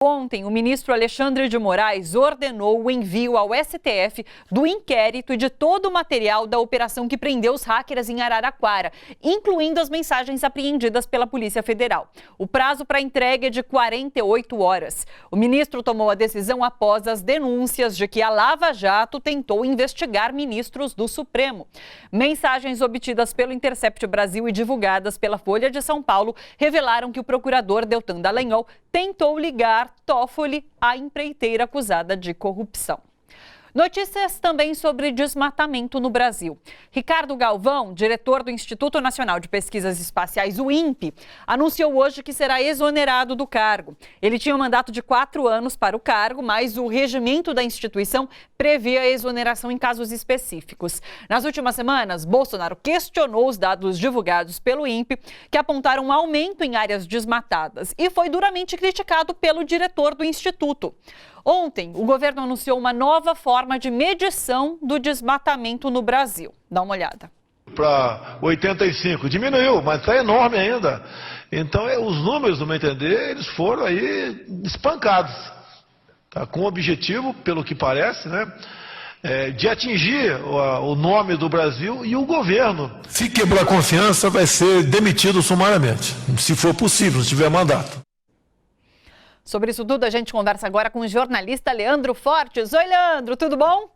Ontem, o ministro Alexandre de Moraes ordenou o envio ao STF do inquérito e de todo o material da operação que prendeu os hackers em Araraquara, incluindo as mensagens apreendidas pela Polícia Federal. O prazo para entrega é de 48 horas. O ministro tomou a decisão após as denúncias de que a Lava Jato tentou investigar ministros do Supremo. Mensagens obtidas pelo Intercept Brasil e divulgadas pela Folha de São Paulo revelaram que o procurador Deltan Dallagnol tentou ligar Toffoli à empreiteira acusada de corrupção. Notícias também sobre desmatamento no Brasil. Ricardo Galvão, diretor do Instituto Nacional de Pesquisas Espaciais, o INPE, anunciou hoje que será exonerado do cargo. Ele tinha um mandato de 4 anos para o cargo, mas o regimento da instituição prevê a exoneração em casos específicos. Nas últimas semanas, Bolsonaro questionou os dados divulgados pelo INPE, que apontaram um aumento em áreas desmatadas, e foi duramente criticado pelo diretor do Instituto. Ontem, o governo anunciou uma nova forma de medição do desmatamento no Brasil. Dá uma olhada. Para 85, diminuiu, mas está enorme ainda. Então, os números, no meu entender, eles foram aí espancados. Tá? Com o objetivo, pelo que parece, né, de atingir o nome do Brasil e o governo. Se quebrar a confiança, vai ser demitido sumariamente, se for possível, se tiver mandato. Sobre isso tudo, a gente conversa agora com o jornalista Leandro Fortes. Oi, Leandro, tudo bom?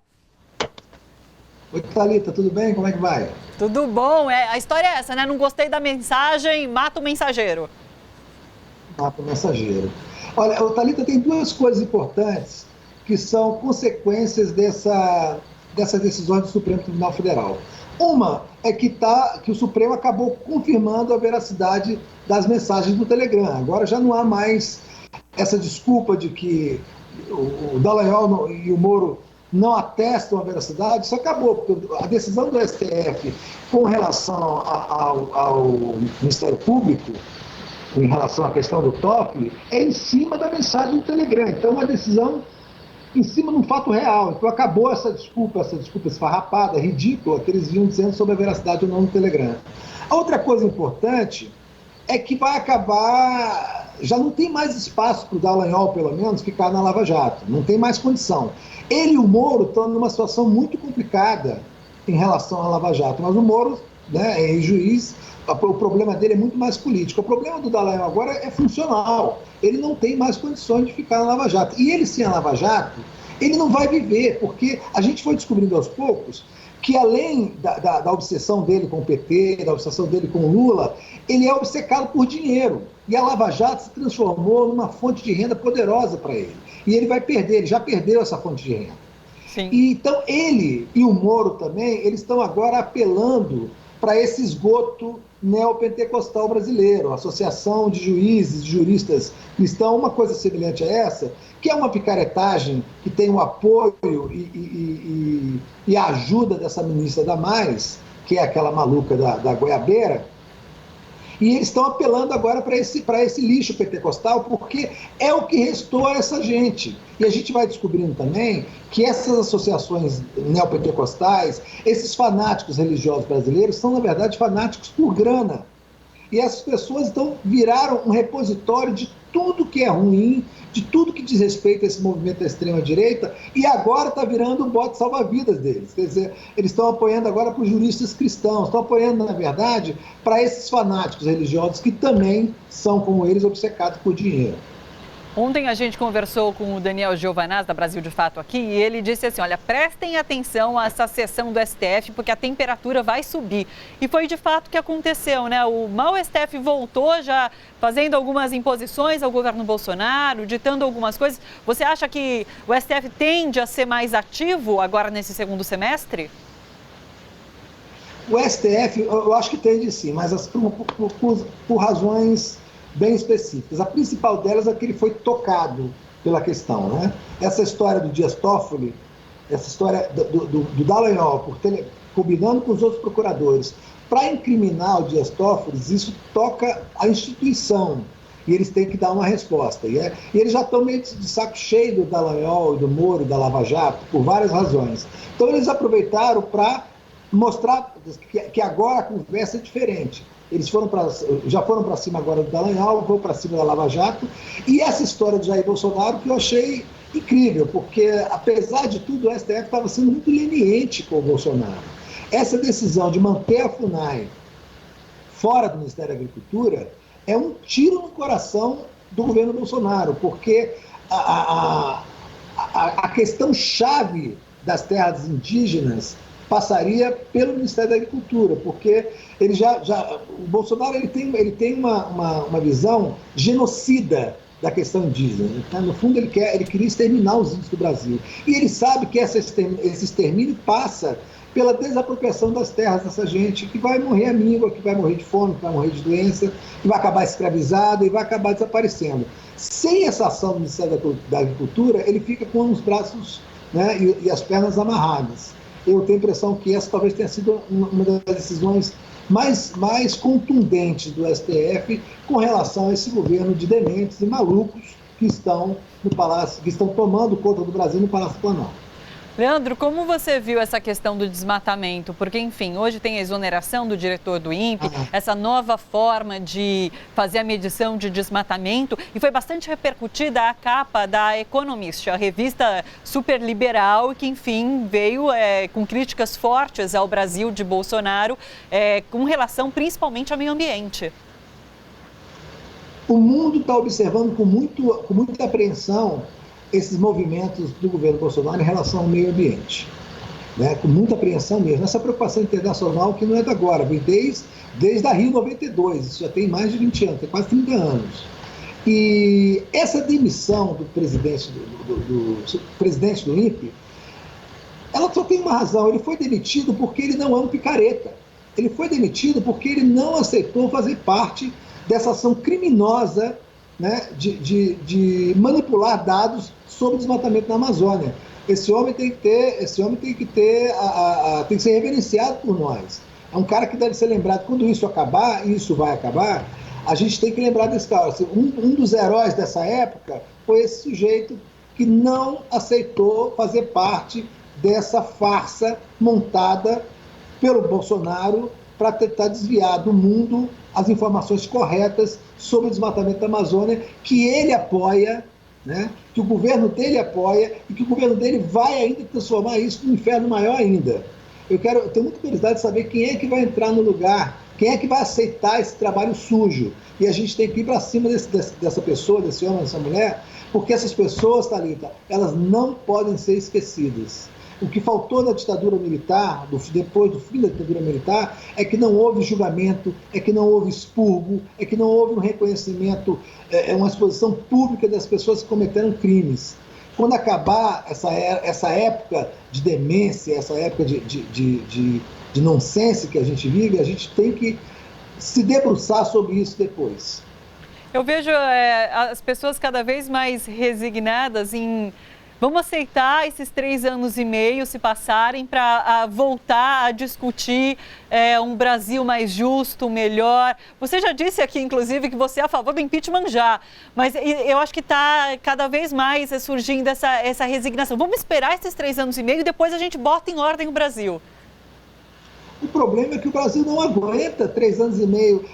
Oi, Thalita, tudo bem? Como é que vai? Tudo bom. A história é essa, né? Não gostei da mensagem, mata o mensageiro. Mata o mensageiro. Olha, Thalita, tem duas coisas importantes que são consequências dessas decisões do Supremo Tribunal Federal. Uma é que o Supremo acabou confirmando a veracidade das mensagens do Telegram. Agora já não há mais essa desculpa de que o Dallagnol e o Moro não atestam a veracidade. Isso acabou, porque a decisão do STF com relação ao Ministério Público, em relação à questão do Toffoli, é em cima da mensagem do Telegram. Então, é uma decisão em cima de um fato real. Então, acabou essa desculpa esfarrapada, ridícula, que eles vinham dizendo sobre a veracidade ou não do Telegram. A outra coisa importante é que vai acabar... Já não tem mais espaço para o Dallagnol, pelo menos, ficar na Lava Jato. Não tem mais condição. Ele e o Moro estão numa situação muito complicada em relação à Lava Jato. Mas o Moro, né, é juiz, o problema dele é muito mais político. O problema do Dallagnol agora é funcional. Ele não tem mais condições de ficar na Lava Jato. E ele, sem a Lava Jato, ele não vai viver, porque a gente foi descobrindo aos poucos que além da obsessão dele com o PT, da obsessão dele com o Lula, ele é obcecado por dinheiro. E a Lava Jato se transformou numa fonte de renda poderosa para ele. E ele vai perder, ele já perdeu essa fonte de renda. Sim. E, então ele e o Moro também, eles estão agora apelando para esse esgoto neopentecostal brasileiro, a Associação de Juízes e Juristas Cristãos, uma coisa semelhante a essa, que é uma picaretagem que tem o apoio e a ajuda dessa ministra Damares, que é aquela maluca da goiabeira, e eles estão apelando agora para esse lixo pentecostal, porque é o que restou a essa gente. E a gente vai descobrindo também que essas associações neopentecostais, esses fanáticos religiosos brasileiros, são, na verdade, fanáticos por grana. E essas pessoas, então, viraram um repositório de tudo que é ruim, de tudo que diz respeito a esse movimento da extrema-direita, e agora está virando o bote salva-vidas deles. Quer dizer, eles estão apoiando agora para os juristas cristãos, estão apoiando, na verdade, para esses fanáticos religiosos que também são, como eles, obcecados por dinheiro. Ontem a gente conversou com o Daniel Giovanazzi, da Brasil de Fato aqui, e ele disse assim, olha, prestem atenção a essa sessão do STF, porque a temperatura vai subir. E foi de fato o que aconteceu, né? O STF voltou já fazendo algumas imposições ao governo Bolsonaro, ditando algumas coisas. Você acha que o STF tende a ser mais ativo agora nesse segundo semestre? O STF, eu acho que tende sim, mas por razões bem específicas. A principal delas é que ele foi tocado pela questão, né? Essa história do Dias Toffoli, essa história do Dallagnol, combinando com os outros procuradores, para incriminar o Dias Toffoli, isso toca a instituição, e eles têm que dar uma resposta. E eles já estão meio de saco cheio do Dallagnol, do Moro, da Lava Jato, por várias razões. Então eles aproveitaram para mostrar que agora a conversa é diferente. Eles já foram para cima agora do Dallagnol, vão para cima da Lava Jato. E essa história de Jair Bolsonaro que eu achei incrível, porque, apesar de tudo, o STF estava sendo muito leniente com o Bolsonaro. Essa decisão de manter a FUNAI fora do Ministério da Agricultura é um tiro no coração do governo Bolsonaro, porque a questão chave das terras indígenas passaria pelo Ministério da Agricultura, porque ele o Bolsonaro ele tem uma visão genocida da questão indígena. Então, no fundo, ele queria exterminar os índios do Brasil. E ele sabe que esse extermínio passa pela desapropriação das terras dessa gente, que vai morrer à míngua, que vai morrer de fome, que vai morrer de doença, que vai acabar escravizado e vai acabar desaparecendo. Sem essa ação do Ministério da Agricultura, ele fica com os braços, né, e as pernas amarradas. Eu tenho a impressão que essa talvez tenha sido uma das decisões mais contundentes do STF com relação a esse governo de dementes e malucos que estão no Palácio, que estão tomando conta do Brasil no Palácio Planalto. Leandro, como você viu essa questão do desmatamento? Porque, enfim, hoje tem a exoneração do diretor do INPE, essa nova forma de fazer a medição de desmatamento, e foi bastante repercutida a capa da Economist, a revista super liberal, que, enfim, veio com críticas fortes ao Brasil de Bolsonaro, com relação principalmente ao meio ambiente. O mundo está observando com muita apreensão esses movimentos do governo Bolsonaro em relação ao meio ambiente, né? Com muita apreensão mesmo. Essa preocupação internacional que não é de agora, vem desde a Rio 92, isso já tem mais de 20 anos, tem quase 30 anos. E essa demissão do presidente do INPE, ela só tem uma razão: ele foi demitido porque ele não é um picareta. Ele foi demitido porque ele não aceitou fazer parte dessa ação criminosa, né, de manipular dados sobre o desmatamento na Amazônia. Esse homem tem que ser reverenciado por nós. É um cara que deve ser lembrado quando isso acabar, e isso vai acabar. A gente tem que lembrar desse cara. Um dos heróis dessa época foi esse sujeito que não aceitou fazer parte dessa farsa montada pelo Bolsonaro para tentar desviar do mundo as informações corretas sobre o desmatamento da Amazônia, que ele apoia, né, que o governo dele apoia e que o governo dele vai ainda transformar isso num inferno maior ainda. Eu tenho muita curiosidade de saber quem é que vai entrar no lugar, quem é que vai aceitar esse trabalho sujo. E a gente tem que ir para cima dessa pessoa, desse homem, dessa mulher, porque essas pessoas, Thalita, elas não podem ser esquecidas. O que faltou na ditadura militar, depois do fim da ditadura militar, é que não houve julgamento, é que não houve expurgo, é que não houve um reconhecimento, uma exposição pública das pessoas que cometeram crimes. Quando acabar essa época de demência, essa época de nonsense que a gente vive, a gente tem que se debruçar sobre isso depois. Eu vejo as pessoas cada vez mais resignadas em... Vamos aceitar esses 3 anos e meio se passarem para voltar a discutir um Brasil mais justo, melhor. Você já disse aqui, inclusive, que você é a favor do impeachment já, mas eu acho que está cada vez mais surgindo essa resignação. Vamos esperar esses 3 anos e meio e depois a gente bota em ordem o Brasil. O problema é que o Brasil não aguenta 3 anos e meio.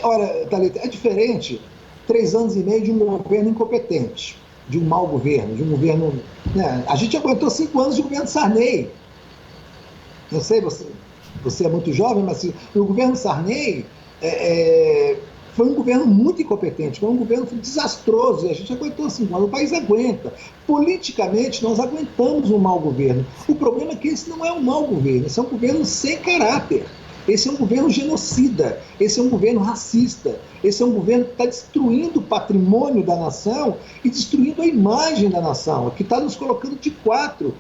Olha, Thalita, é diferente 3 anos e meio de um governo incompetente, de um mau governo, de um governo... Né? A gente aguentou 5 anos de governo Sarney. Eu sei, você é muito jovem, mas o governo Sarney foi um governo muito incompetente, foi um governo desastroso, e a gente aguentou 5 anos, o país aguenta. Politicamente, nós aguentamos um mau governo. O problema é que esse não é um mau governo, esse é um governo sem caráter. Esse é um governo genocida, esse é um governo racista, esse é um governo que está destruindo o patrimônio da nação e destruindo a imagem da nação, que está nos colocando de quatro.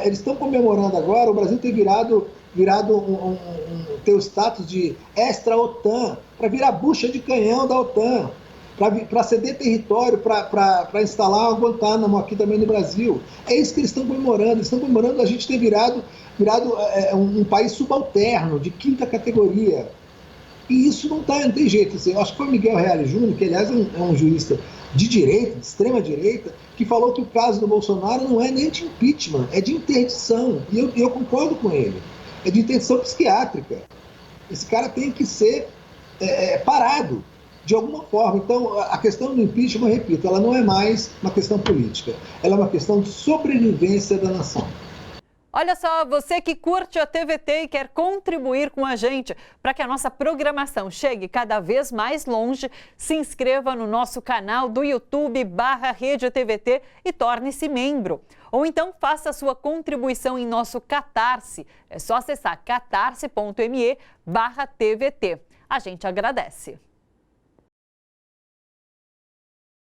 Eles estão comemorando agora o Brasil ter ter o status de extra-OTAN, para virar bucha de canhão da OTAN, para ceder território, para instalar o Guantánamo aqui também no Brasil. É isso que eles estão comemorando. Eles estão comemorando a gente ter virado um país subalterno, de 5ª categoria. E isso não tem jeito. Assim, eu acho que foi o Miguel Reale Júnior, que aliás é um jurista de direita, de extrema direita, que falou que o caso do Bolsonaro não é nem de impeachment, é de interdição. E eu concordo com ele. É de interdição psiquiátrica. Esse cara tem que ser parado de alguma forma. Então, a questão do impeachment, eu repito, ela não é mais uma questão política, ela é uma questão de sobrevivência da nação. Olha só, você que curte a TVT e quer contribuir com a gente para que a nossa programação chegue cada vez mais longe, se inscreva no nosso canal do YouTube /Rede TVT e torne-se membro. Ou então faça a sua contribuição em nosso Catarse. É só acessar catarse.me/TVT. A gente agradece.